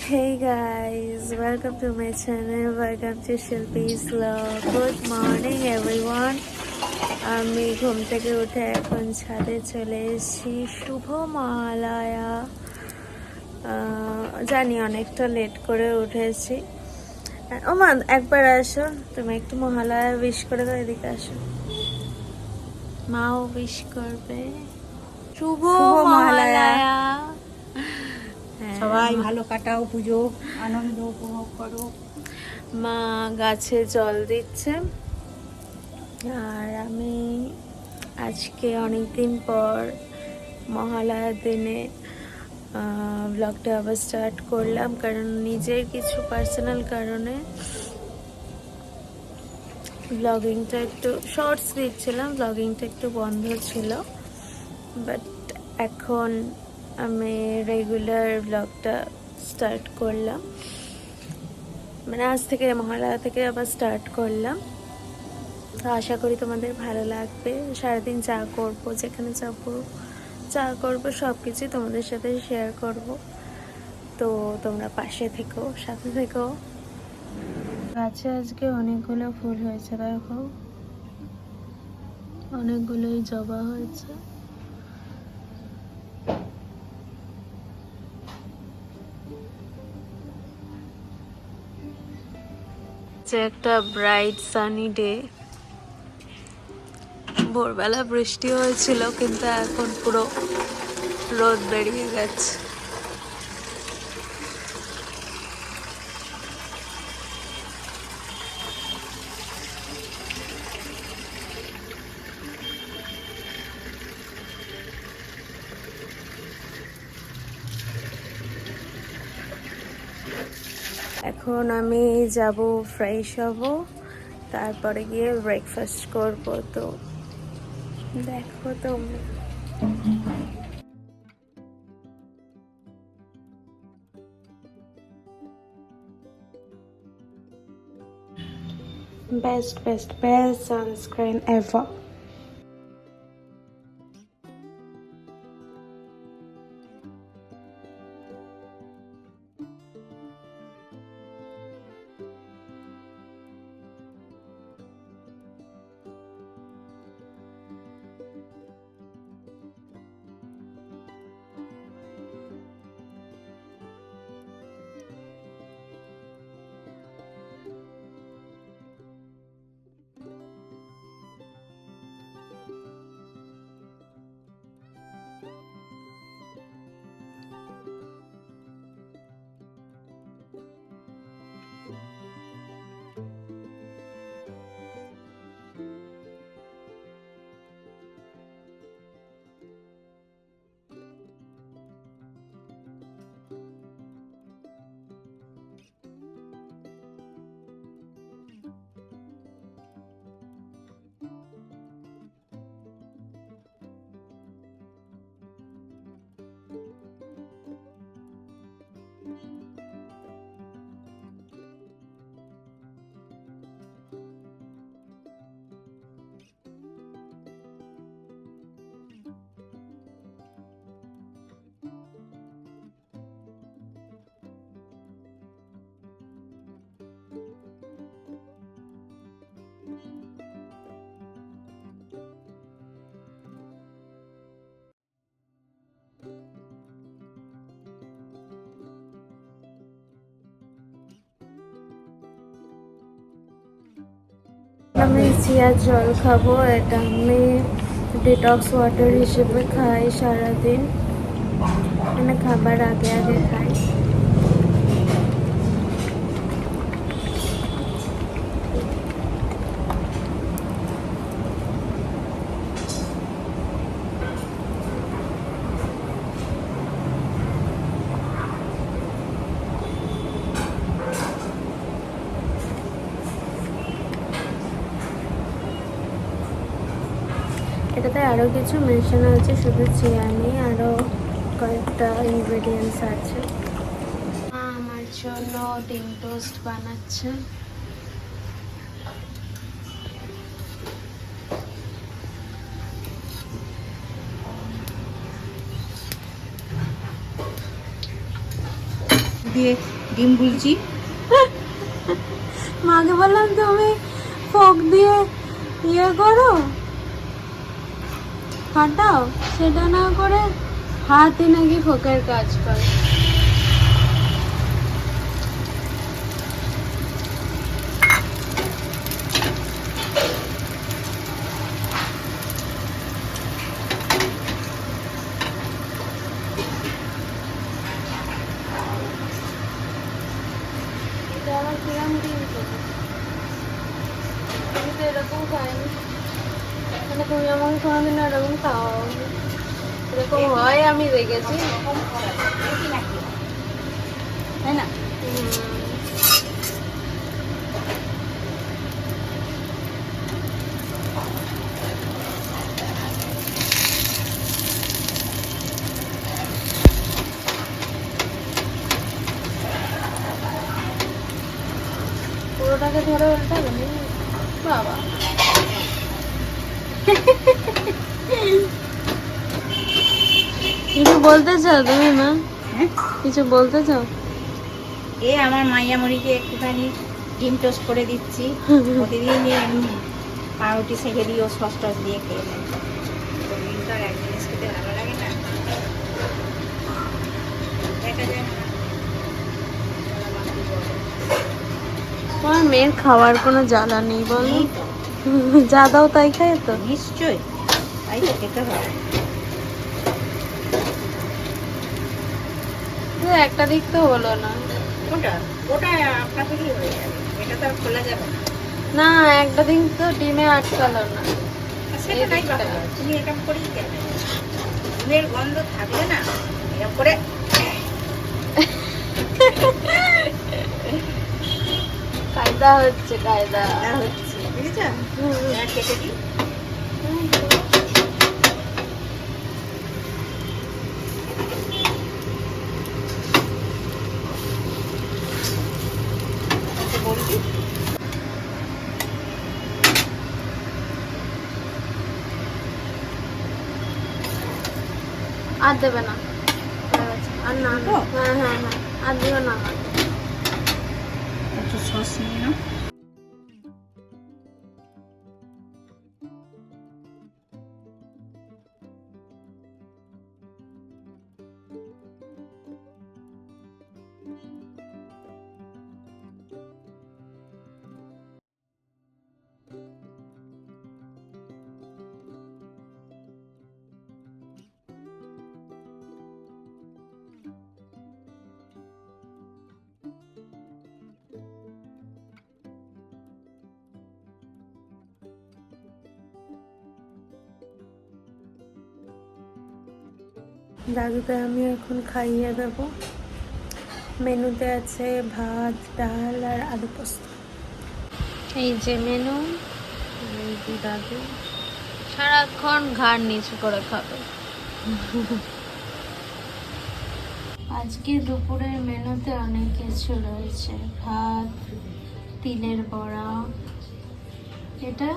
Hey guys, welcome to my channel. Welcome to Shilpi's vlog. Good morning everyone. আমি ঘুম থেকে উঠে এখন ছাদে চলে এসেছি। শুভ মহালয়া। জানি অনেকটা লেট করে উঠেছি। ওমা একবার আসো, তুমি একটু মহালয়া উইশ করে দাও, এদিকে আসো। মাও উইশ করবে। শুভ মহালয়া। সবাই ভালো কাটাও, পুজো আনন্দ উপভোগ করো। মা গাছে জল দিচ্ছে আর আমি আজকে অনেকদিন পর মহালয়ার দিনে ব্লগটা আবার স্টার্ট করলাম, কারণ নিজের কিছু পার্সোনাল কারণে ব্লগিংটা একটু শর্টস দিচ্ছিলাম, ব্লগিংটা একটু বন্ধ ছিল। বাট এখন আমি রেগুলার ব্লগটা স্টার্ট করলাম, মানে আজ থেকে মহালয়া থেকে আবার স্টার্ট করলাম। তো আশা করি তোমাদের ভালো লাগবে। সারাদিন যা করবো, যেখানে যাবো, যা করবো সব কিছুই তোমাদের সাথে শেয়ার করব। তো তোমরা পাশে থেকো, সাথে থেকো। গাছে আজকে অনেকগুলো ফুল হয়েছে, দেখো অনেকগুলোই জবা হয়েছে। একটা ব্রাইট সানি ডে। ভোরবেলা বৃষ্টি হয়েছিল, কিন্তু এখন পুরো রোদ বেরিয়ে গেছে। এখন আমি যাব, ফ্রেশ হব, তারপরে গিয়ে ব্রেকফাস্ট করব। তো দেখো তোমরা। Best sunscreen ever. আমি চিয়া জল খাবো। এটা আমি ডিটক্স ওয়াটার হিসেবে খাই সারাদিন, মানে খাবার আগে আগে খাই। এটাতে আরও কিছু মেশানো আছে, শুধু চিয়া নেই, আরও কয়েকটা ইনগ্রেডিয়েন্টস আছে। আমার জন্য ডিম টোস্ট বানাচ্ছে। দিয়ে ডিম গুলছি। মাকে বললাম তুমি ফোক দিয়ে ইয়ে করো, ফাটাও, সেটা না করে হাতে নাকি ফোকের কাজ করে। এটা আমার কিরম ডিম খেতে, আমি তো এরকম খাইনি, মানে তুমি আমাকে কোনোদিন এরকম খাওয়াও, এরকম হয় আমি দেখেছি। তাই না? পুরোটাকে ধরে উল্টাবে না? বাবা, কিছু বলতে চাও তুমি মা? হ্যাঁ, কিছু বলতে চাও? এ আমার মাইয়া মুড়িকে একটুখানি ডিম টোস্ট করে দিচ্ছি। প্রতিদিন আমি পাউরুটি সেঁকে দিই, ও সস টস দিয়ে খেয়ে নেয়। তো ডিম তো আর এক জিনিস খেতে ভালো লাগে না, দেখা যায় না। তোমার মেয়ের খাওয়ার কোনো জ্বালা নেই বলো? নেই তো, যা দাও তাই খায় তো। নিশ্চয়ই, তাই তো খেতে হবে। একটা দিক তো হলো না। ওটা ওটা আপনার থেকেই হয়ে যাবে, এটা তো আর খোলা যাবে না। না, একটা দিক তো ডিমে আটকালো না। সেটা নাই বাবা, তুমি এরকম করেই কেন, ডিমের গন্ধ থাকলে না এরকম করে কায়দা হচ্ছে, কায়দা। হচ্ছে, বুঝেছ? এবার কেটে দিই। আচ্ছা, বলছি আর দেবে না, আর না, হ্যাঁ হ্যাঁ হ্যাঁ, আর দিও না। একটু সস নিয়ে নাও। দাদুকে আমি এখন খাইয়ে দেবো। মেনুতে আছে ভাত, ডাল আর আলু পোস্ত। এই যে মেনু। এই যে দাদু সারাক্ষণ ঘাড় নিচু করে খাবে। আজকে দুপুরের মেনুতে অনেক কিছু রয়েছে। ভাত, তিলের বড়া, এটা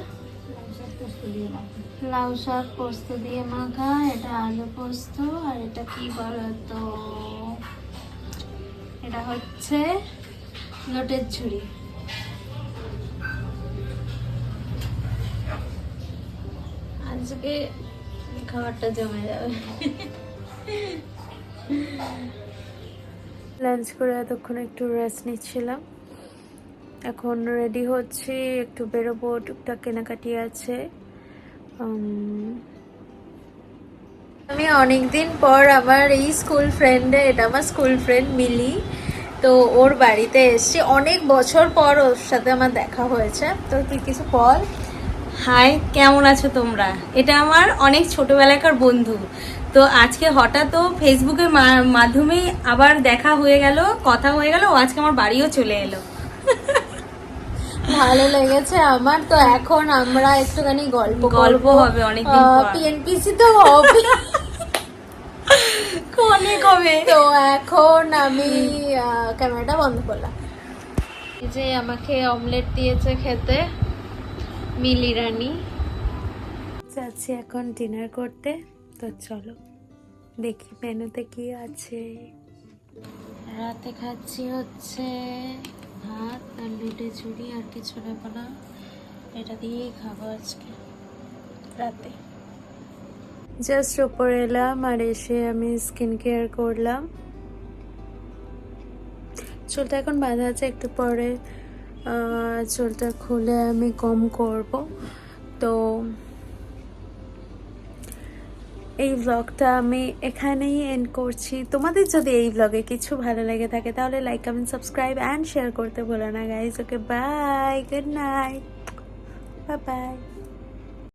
লাউ শাক পোস্ত দিয়ে মাখা, এটা আলু পোস্ত, আর এটা কি বলতো, এটা হচ্ছে লটের ঝুড়ি। আজকে খাবারটা জমে যাবে। লাঞ্চ করে এতক্ষণ একটু রেস্ট নিচ্ছিলাম, এখন রেডি হচ্ছি, একটু বেরোবো, টুকটাক কেনাকাটি আছে। আমি অনেকদিন পর আমার এই স্কুল ফ্রেন্ডে, এটা আমার স্কুল ফ্রেন্ড মিলি, তো ওর বাড়িতে এসেছি। অনেক বছর পর ওর সাথে আমার দেখা হয়েছে। তো তুই কিছু বল। হাই, কেমন আছো তোমরা? এটা আমার অনেক ছোটবেলাকার বন্ধু। তো আজকে হঠাৎ ও ফেসবুকের মাধ্যমে আবার দেখা হয়ে গেল, কথা হয়ে গেল, ও আজকে আমার বাড়িও চলে এলো। ভালো লেগেছে আমার। তো এখন আমরা একটুখানি গল্প হবে অনেকদিন পর। পিএনপিসি তো হবে অনেক হবে। তো এখন আমি ক্যামেরাটা বন্ধ করলাম। এই যে আমাকে অমলেট দিয়েছে খেতে মিলি রানী। যাচ্ছি এখন ডিনার করতে, তো চলো দেখি মেনুতে কি আছে। রাতে খাচ্ছি হচ্ছে ভাত আর লুটে চুড়ি, আর কিছু নেবো না, এটা দিয়েই খাবো আজকে রাতে। জাস্ট ওপরে এলাম আর এসে আমি স্কিন কেয়ার করলাম। চুলটা এখন বাঁধা আছে, একটু পরে চুলটা খুলে আমি কম করব। তো এই ব্লগটা আমি এখানেই এন্ড করছি। তোমাদের যদি এই ব্লগে কিছু ভালো লেগে থাকে তাহলে like, comment, subscribe and share করতে ভুলো না guys. Okay, bye, good night, bye by.